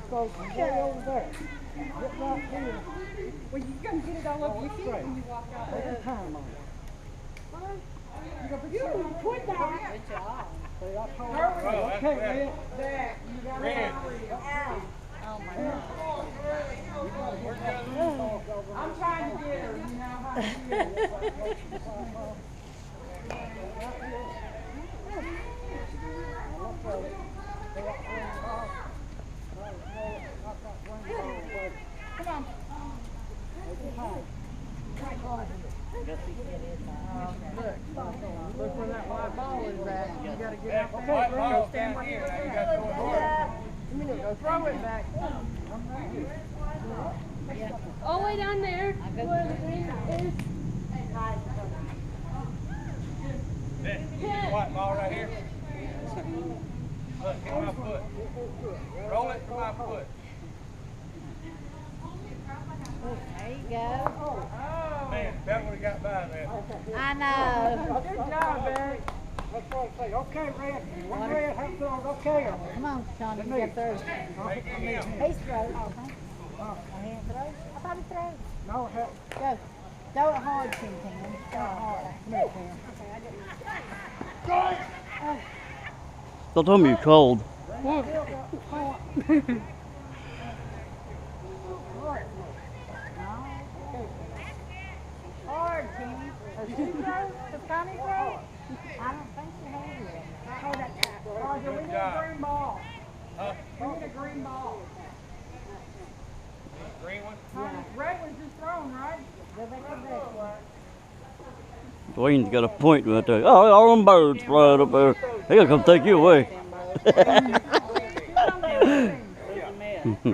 So stay over there. Get right here. Well, you're going to get it all over your feet when you walk out Take there. your time on it. You quit that. Good job. See, I told her, okay, man. There, you got Red. it all. Oh my God. I'm trying to get her, you know how to do it. Come on. Look where that white ball is at. You got to get out there. White ball down here. Now you got to go north. You mean go throw it back. All the way down there where the green is. That white ball right here. Look, hit my foot. Roll it to my foot. There you go. Man, that would have got by that. I know. Good job, Barry. That's what I say. Okay, Red. One Red, have to okay. Come on, Sean, you can get through. Make him. He's through. I can't throw. I thought he threw. No, Go. Throw it hard, Tim. Throw it hard. Don't tell me you're cold. Hard, Timmy. Does she throw? Does Connie throw? I don't think she has yet. Hold that cat. Roger, we need a green ball. Huh? We need a green ball. Green one? Red was just thrown, right? Dwayne's got a point right there. Oh, all them birds flying up there. They gonna come take you away. Come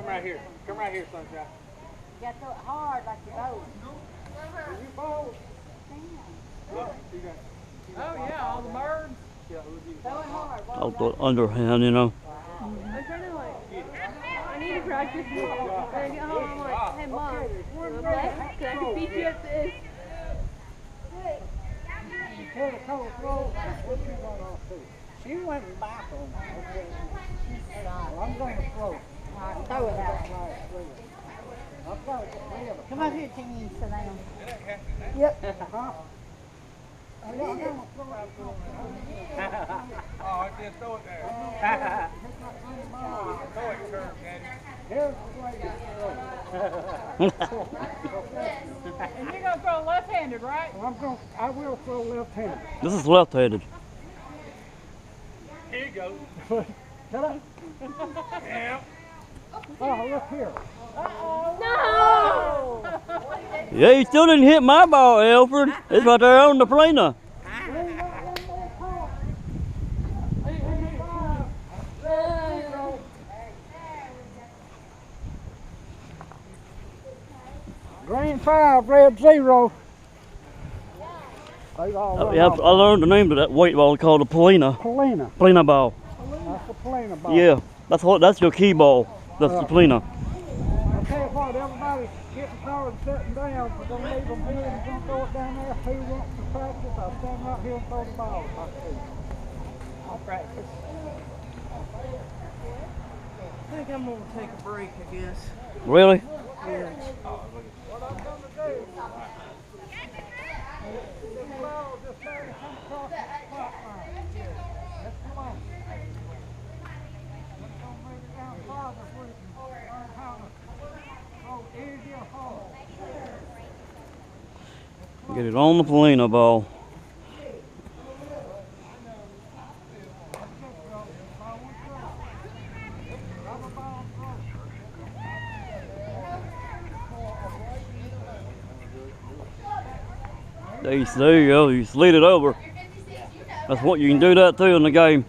right here. Come right here, Sunshine. You got to throw it hard like you both. Look, you got. Oh, yeah, all the birds. Throw it hard. I'll throw underhand, you know. I'm trying to I need to practice more. When I get home, I'm like, hey mom, wanna play? Cause I can beat you at this. She went back on me. Well, I'm going to throw. Throw it out. I've got to get rid of it. Come up here, Timmy, and sit down. Huh? I'm going to throw it. Oh, I just throw it there. Throw it, curve, Daddy. Here's the way you throw. And you're going to throw left-handed, right? I will throw left-handed. This is left-handed. Here you go. Can I? Yeah. Oh, look here. No! Yeah, you still didn't hit my ball, Alfred. It's right there on the planer. Green 5, red 0. I learned the name of that weight ball called a Polina. Polina. Polina ball. That's the Polina ball. Yeah, that's your key ball. That's the Polina. I'll tell you what, everybody's getting tired of sitting down. We're going to leave them here and going to throw it down there. Who wants to practice? I'll stand right here and throw the ball. I'll practice. I think I'm going to take a break, I guess. Really? Yeah. What I'm going to do, this ball just started to come across the spot line. Let's come on. Let's go move it down farther so we can learn how to throw easy or hard. Get it on the Polina ball. There you go, you slid it over. That's what you can do that too in the game.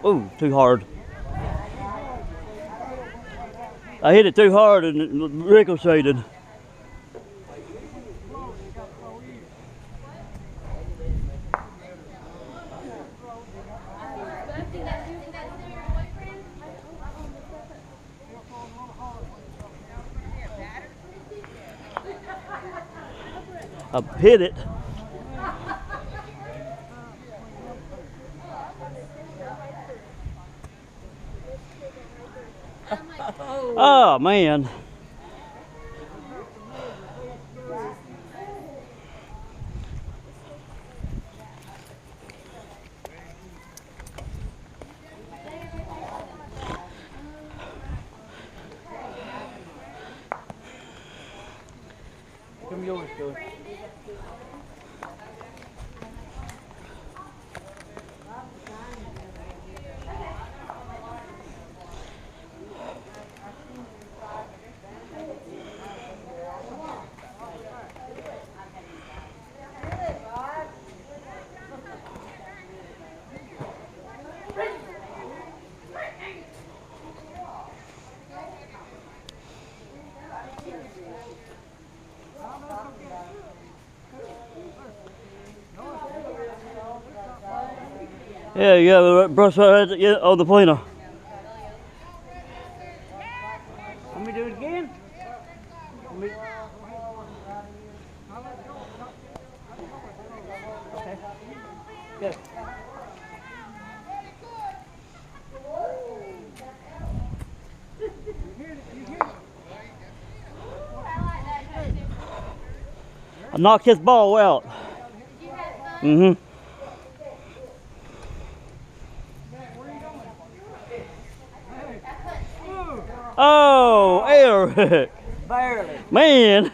Ooh, too hard. I hit it too hard and it ricocheted. I hit it. Oh man. Come yours, Joey. Yeah, you gotta brush right on the pointer. Want me to do it again? Okay. Good. I knocked his ball out. Mm-hmm. Oh, Eric. Barely. Man.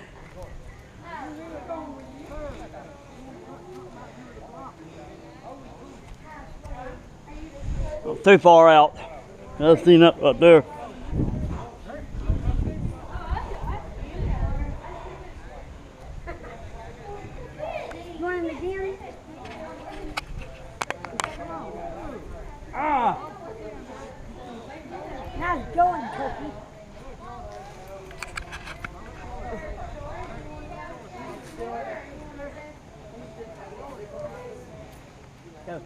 Too far out. I've seen that right there. Running again? Ah! Nice going, Turkey. Go.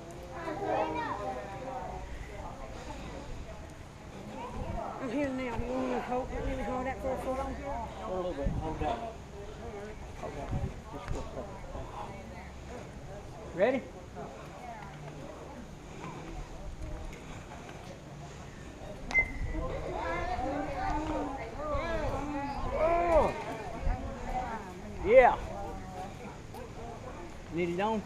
I'm here now. You want me to hold that for a photo? A little bit. Hold that. Okay. Just real quick. Ready? Oh. Yeah. Need it on?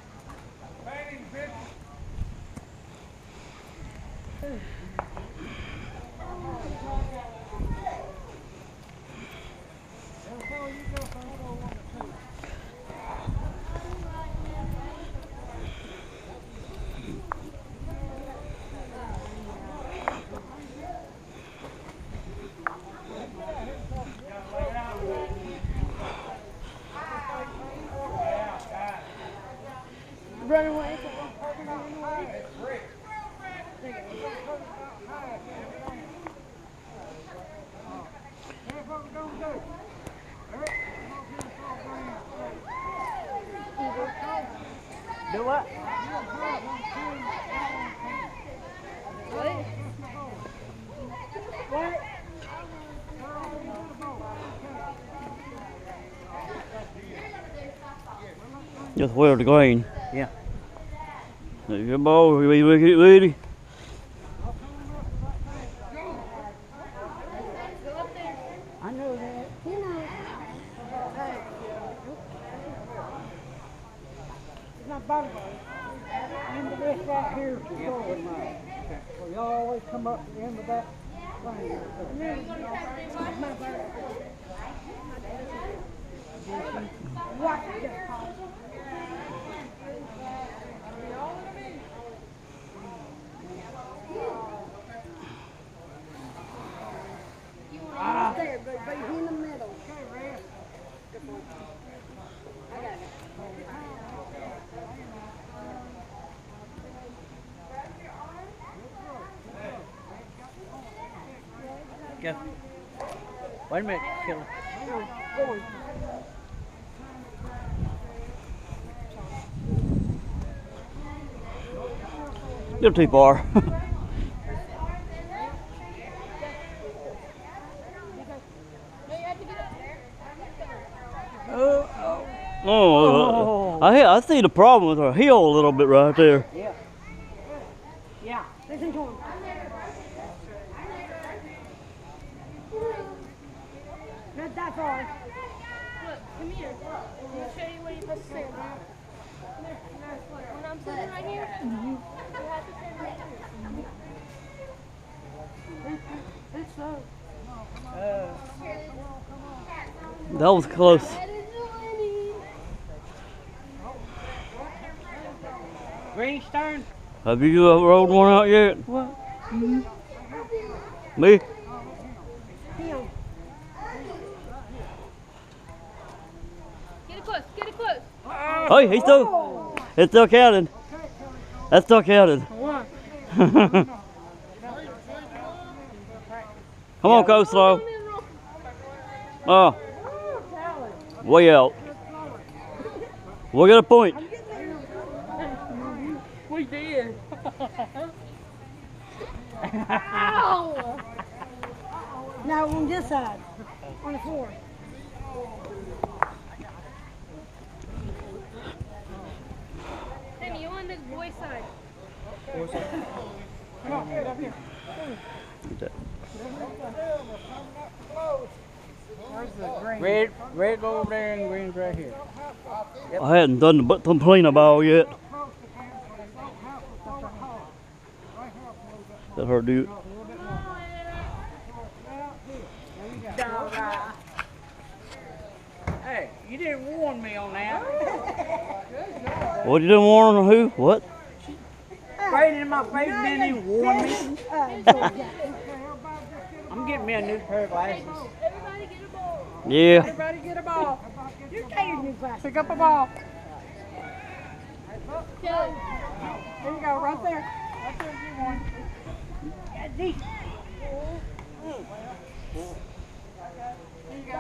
Run away. Do what? What? Just wear the green. Yeah. There's your ball. Ready? I know that. You know. It's not bad. End of this right here is the scoring line. So y'all always come up to the end of that thing. There, but he's in the middle. Go. Wait a minute, Killer. You're too far. Oh, oh. Oh, I see the problem with her heel a little bit right there. Yeah. Yeah. Listen to him. Not that far. Look, come here. Let me show you what you're supposed to say. Come here. When I'm sitting right here, you have to stand right here. It's so. That was close. Green's turn. Have you rode one out yet? What? Me? Him. Get it close. Get it close. Hey, he's still. It's still counted. That's still counted. What? Come on, Coastlow. Oh. Way out. We'll get a point. We did. Ow! Now on this side. On the floor. Timmy, you on the boy side. Come on, get up here. Where's the green? Red over there and green's right here. I hadn't done the complain ball yet. Let her do it. Hey, you didn't warn me on that. What, you didn't warn who? What? Sprayed in my face, didn't even warn me. Georgia. I'm getting me a new pair of glasses. Everybody get a ball. Yeah. Everybody get a ball. You take your new glasses. Pick up a ball. Kelly. There you go, right there. Right there, get one. There you go.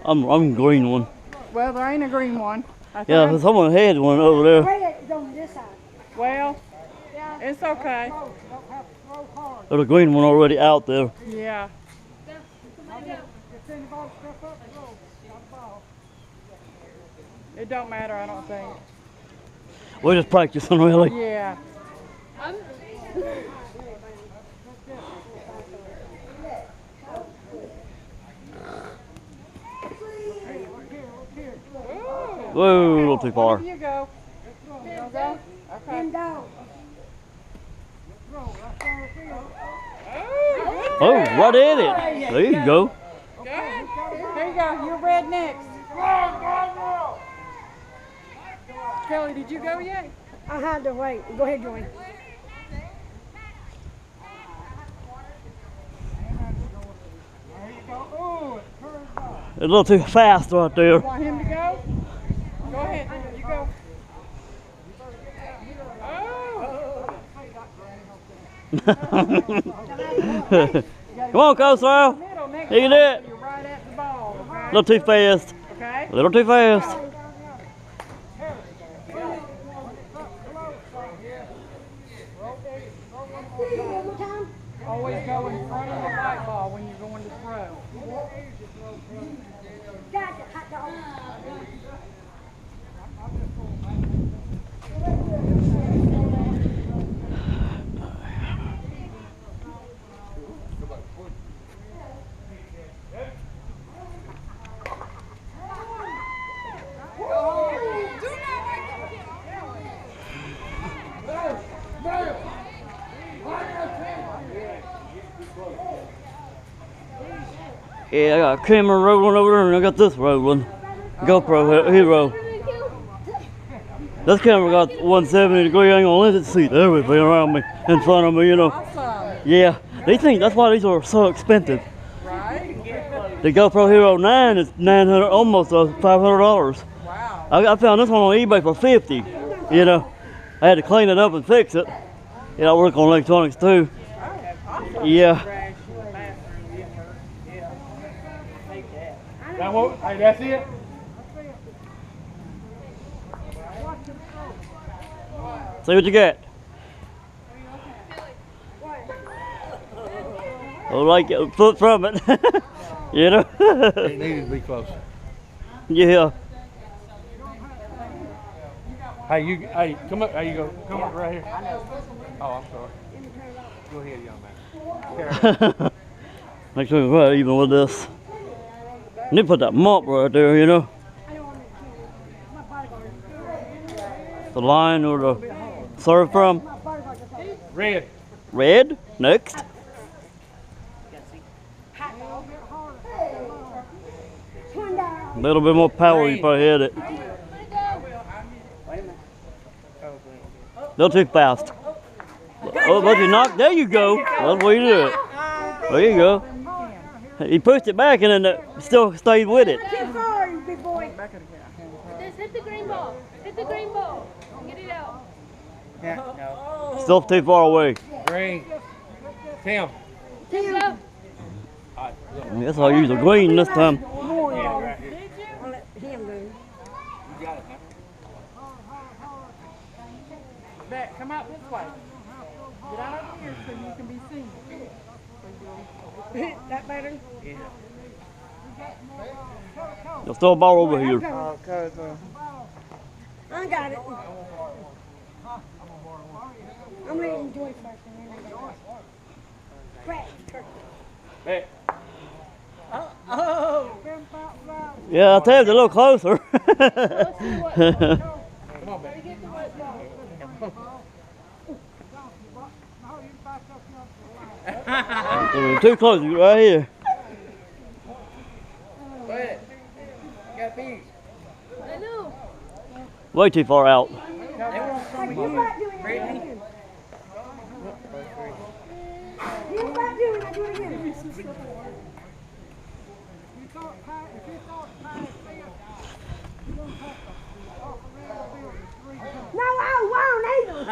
I'm green one. Well, there ain't a green one. Yeah, someone had one over there. Red is on this side. Well, it's okay. There's a green one already out there. Yeah. It don't matter, I don't think. We're just practicing, really. Yeah. I'm. Whoa, a little too far. Here you go. You go? Okay. And down. Oh, right at it. There you go. Good. There you go. You're red next. Kelly, did you go yet? I had to wait. Go ahead, Joey. It's a little too fast right there. Want him to go? Go ahead. You go. Come on, Coastlow. Middle next You can do it. You're right at the ball. A Okay? little too fast. Okay? A little too fast. Always go in front of the white ball when you're going to throw. Gotcha, hot dog. Yeah, I got a camera rolling over there and I got this rolling. GoPro Hero. This camera got 170 degree angle and it sees everything around me, in front of me, you know. Awesome. Yeah, these things, that's why these are so expensive. Right? The GoPro Hero 9 is $900, almost $500. Wow. I found this one on eBay for $50. You know, I had to clean it up and fix it. You know, I work on electronics too. Awesome. Yeah. That what? Hey, that's it? See what you got. Oh, like a foot from it. You know? It needed to be closer. Yeah. Hey, come up. Hey, you go. Come up right here. Oh, I'm sorry. Go ahead, young man. Make sure we're even with this. Need to put that mop right there, you know. The line or the serve from. Red. Red. Next. A little bit more power, you probably hit it. Not too fast. Oh, but you knocked. There you go. That's the way you do it. There you go. He pushed it back and then it still stayed with it. Too far, you big boy. Just hit the green ball. Hit the green ball. Get it out. Yeah, no. Still too far away. Green. Tim. Let's go. I guess I'll use a green this time. Yeah, right here. I'll let him move. You got it, man. Back, come out this way. Get out over here so you can be seen. That better? Let's throw a ball over here. I got it. I'm letting Joy first and then I got it. Crack, turkey. Hey. Yeah, I'll tell you, it's a little closer. Come on, baby. Too close, right here. Go ahead. You got these. I know. Way too far out. You're not doing it again. You're not doing it, I do it again. No, I won't either.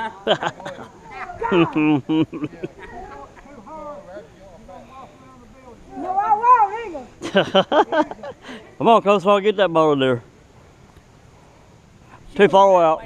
No, I won't either. Come on, Coach, I'll get that ball in there. Too far out.